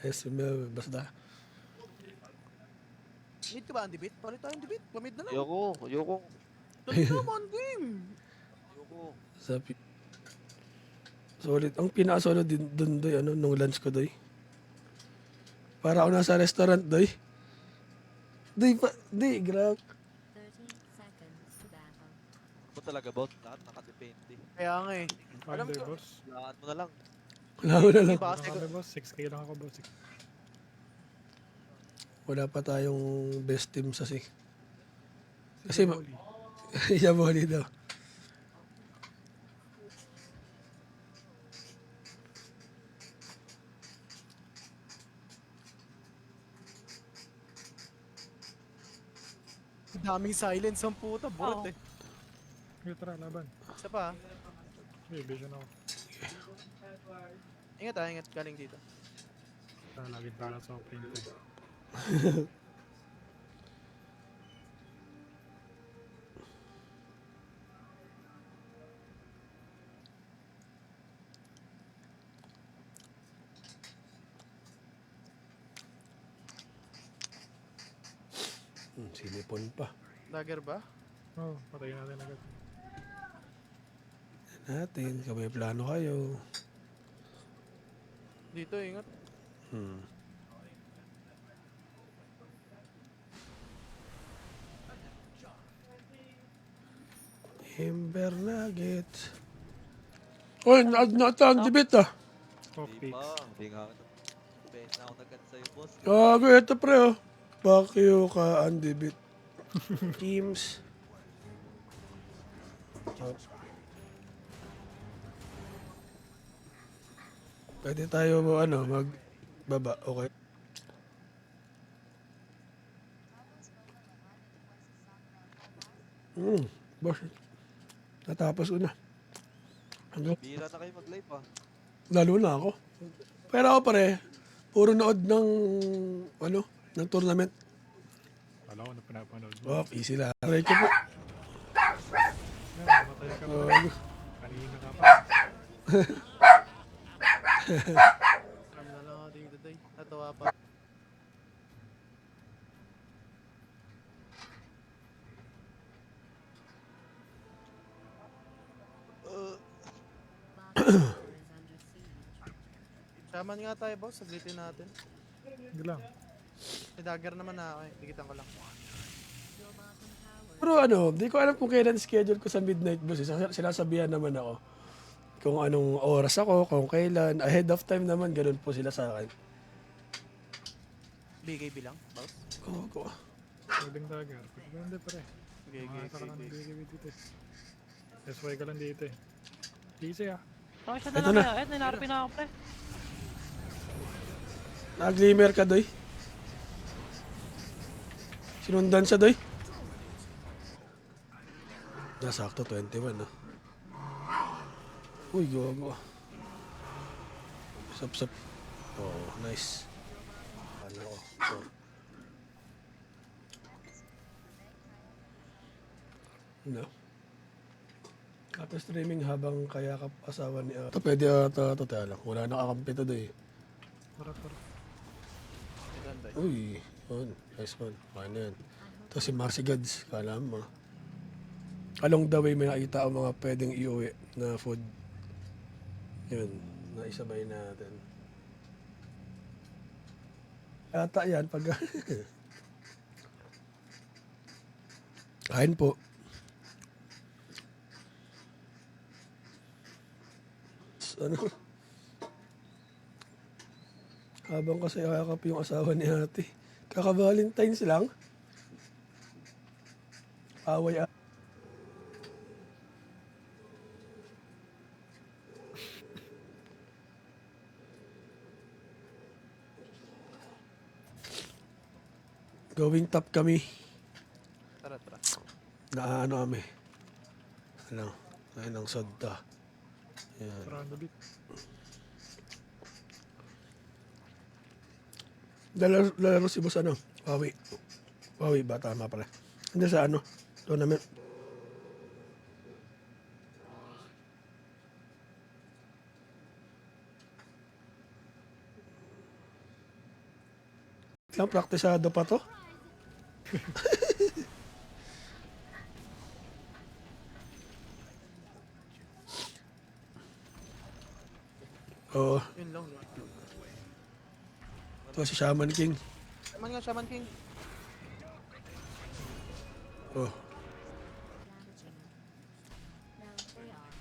SML, basta. Mid ka ba, Andy Bit? Palit tayong Andy Bit. Pamid na lang. Ayoko. Dali naman, game. Ayoko. Sabi. Solid. Ang pinakasolid din dun, doy, ano, nung lunch ko, doy. Para ako nasa restaurant, doy. Doy, grab. 30 seconds to battle. Ako talaga, boss. Lahat nakadepende. Kaya nga eh. Alam Under, ko, boss. Lahat mo na lang. Wala mo na lang. iba Ano kasi kami, boss? 6K lang ako, boss. Wala pa tayong best team sa si. Kasi, Kasi, Yaboli daw. daming silence ang puta. Burot eh. tara, laban. Isa pa. May vision ako. Ingat ingat. Galing dito. Lagi para sa opening ko. Sinipon pa. Dagger ba? Oo, patayin natin agad. Natin, kung may plano kayo. Dito, ingat. Ember Nuggets. Uy, ang debit ah. Hindi Cockpit. pa. Hindi nga ako. Best na ako nagkat sa'yo, boss. Gago, ito pre oh. Bakyo ka, undebit. Teams. Pwede tayo magbaba, okay? Boss. Natapos ko na. Bira na kayo mag-live ah. Lalo na ako. Pero ako pare, puro nood ng tournament. Wala ko na pinapanood. Oh, easy lang. Aray ko po. Yan, matay ka pa. Gago. Kanina ka pa. Kami na lang natin today. Natawa pa. Bottom tower is under siege. Shaman nga tayo, boss. Saglitin natin. Hindi lang. May dagger naman na ako eh. Dikitan ko lang. Your bottom tower Pero di ko alam kung kailan schedule ko sa midnight boss. Sinasabihan naman ako kung anong oras ako, kung kailan. Ahead of time naman, ganun po sila sa akin. BKB lang, boss. Gago. Pwedeng dagger. Pwede pare. Okay, Makakita ka lang ng okay. BKB dito eh. SY ka lang dito eh. Easy ah. Okay, siya Ito na na. lang. Ito, ninarapin na ako, pre. Nag-glimmer ka, doy. Sinundan siya, doy. Nasakto, 21, no? Uy, gago. Sap. Oh, nice. Ano ko? Oh. No. Tapos streaming habang kayakap asawa ni Ito pwede ito lang. Wala nakakampi to doy. Tara. Ganda eh. Uy, yun. Nice one. Okay na yan. Ito si Marcy Gods. Kala mo. Along the way may nakita ako mga pwedeng iuwi na food. Yun. Naisabay natin. Ata yan pag... Kain po. Ano? Habang kasi kakap yung asawa ni ate. Kaka-Valentine's lang. Away Going top kami. Tara. Naano kami. Ayun ang sodta. Yan. Tara, on the beat. Lalaro si boss Wawi. Wawi ba? Tama pala. Hindi sa tournament. Lang, praktisado pa to. Oo, Yun lang. ito si Shaman King. Shaman nga, Shaman King. Oh, Damaging. Now they are.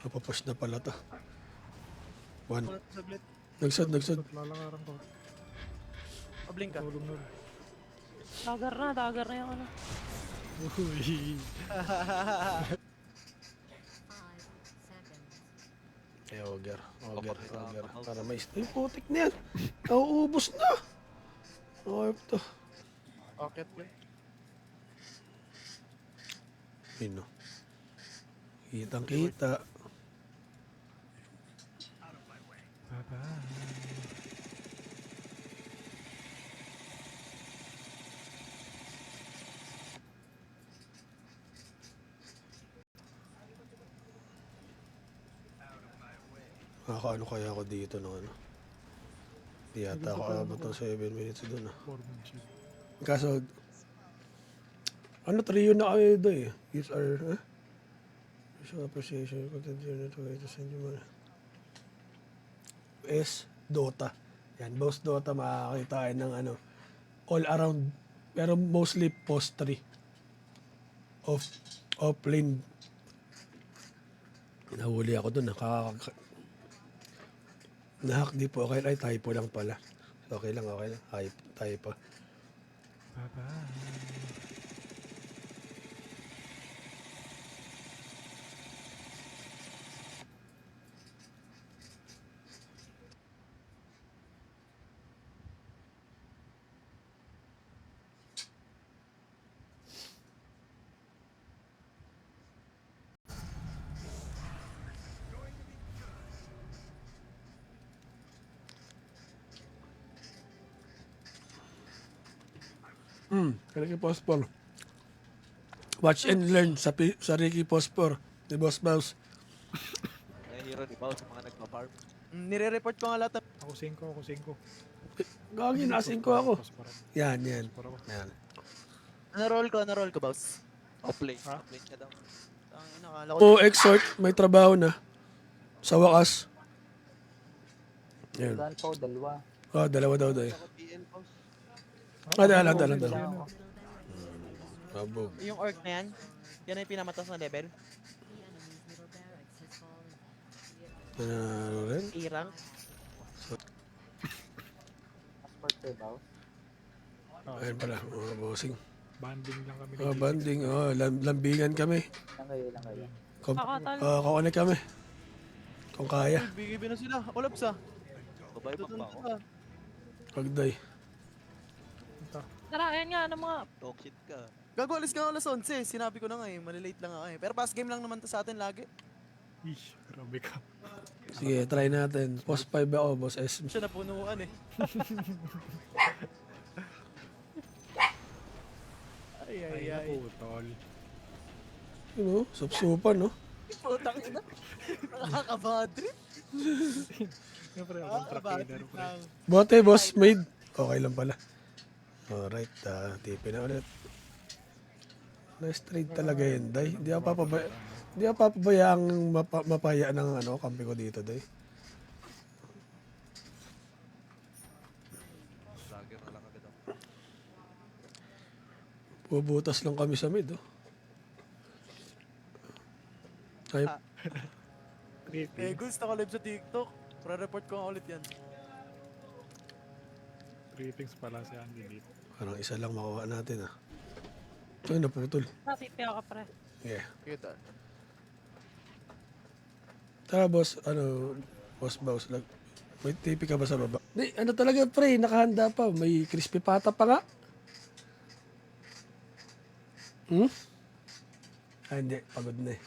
napapush na pala to. One. Ulit, saglit. Nagsad. Lalakaran ko. Pablink ka. Tulong na. Dagger na yung ano. Uy. 5 seconds. Eh, Auger. Kapag- Para may... Ay, putik na yan. Nauubos na. Okay to. Rocket yun. Yun, no. Kitang-kita. Bye-bye. Nakakaano kaya ako dito no ano. Di yata ako abot ng 7 minutes doon ah. Foremanship. Kaso, ano, trio na kayo doon eh. Use our, show appreciation, content journal to way to send you money. S, Dota. Yan, boss Dota, makakakita kayo ng ano, all around, pero mostly post 3. Off lane. Nahuli ako doon, nahack di po, okay, ay typo lang pala. Okay lang, typo. Bye-bye. Ricky Pospor. Watch and learn sa Ricky Pospor ni Boss Mouse. Nahihiro ni Bao sa mga nagpa-farm. Nire-report ko nga lahat. Ako 5. Gagi, nasin ko ako. Pasparan. Yan. Pasparan ako. Yan. Ano-roll ko, boss. Off-lane. Ha? Off-lane siya daw. Tangina, akala ko. O exhort, may trabaho na. Sa wakas. Yan. Saan po? Dalawa. Oh, dalawa daw daw. Ako PL, boss. Dala. Dalawa. Abog. Yung orc na yan, yan ay pinamatas na level. The enemy's middle barracks has fallen. Ano rin? A-rank. Passport kayo ba? Ayun pala, bossing. Banding lang kami. Oh, banding. Oh, lambingan kami. Ilang kayo? Kakonek kami. Kung kaya. Bigay na sila. Olaps ah. Babae pa ba ako? Pagday. Tara, ayan nga, ano mga... Talk shit ka. Gago, alis ka nga alas 11. Sinabi ko na nga eh, malilate lang ako eh. Pero pass game lang naman to sa atin lagi. Ish, grabe ka. Sige, try natin. Post 5 ako, boss S. Siya napunuan eh. Ay, naputol. You know, supsupan, no? Putang ina. Nakakabadri. Siyempre, akong truck leader, pre. Bote, boss, made. Okay lang pala. Alright, tipin na ulit. Nice trade talaga yun, Day. Hindi ako papabayaang mapaya ng ano, kampi ko dito, Day. Lagi na lang agad ako. Pubutas lang kami sa mid, oh. Ay, Eh, gusto ko live sa TikTok. Pre-report ko nga ulit yan. Briefings pala si Andy dito. parang isa lang makuha natin, ah. Ay, naputol. Natitiyo ka, pre. Yeah. Kita. Tara, boss, boss, may tipi ka ba sa baba? Di, ano talaga, pre, nakahanda pa. May crispy pata pa nga. Hindi, pagod na eh.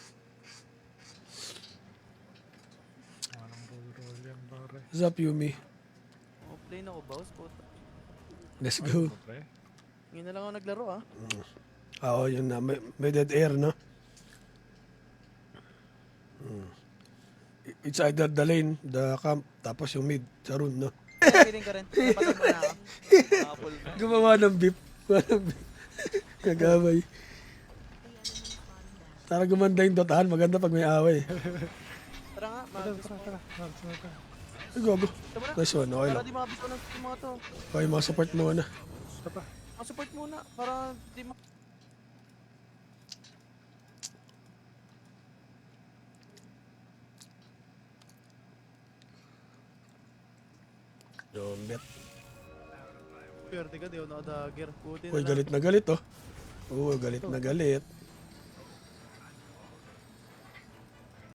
Anong roll yan, pare? What's up, Yumi? Offlane ako, boss. Puta. Let's go. Ano, pre? Ngayon na lang ako naglaro ah. Oo, yun na. May dead air, no? it's either the lane, the camp, tapos yung mid, sa room, no? Feeling ka rin. Napatay mo na ako. Apple na. Gumawa ng beep. Nag-away. Tara gumanda yung dotahan, maganda pag may away. Tara nga, Tara, tara, tara. Tara, tara. Ay, gogo. Nice one, okay Para lang. di mabito ng mga to. Okay, mga support mo na. Ito pa. Support muna para di ma... Yung bet. Pwerte ka, di ako nakadagger. Buti Uy, galit na galit, oh. Oo, galit na galit.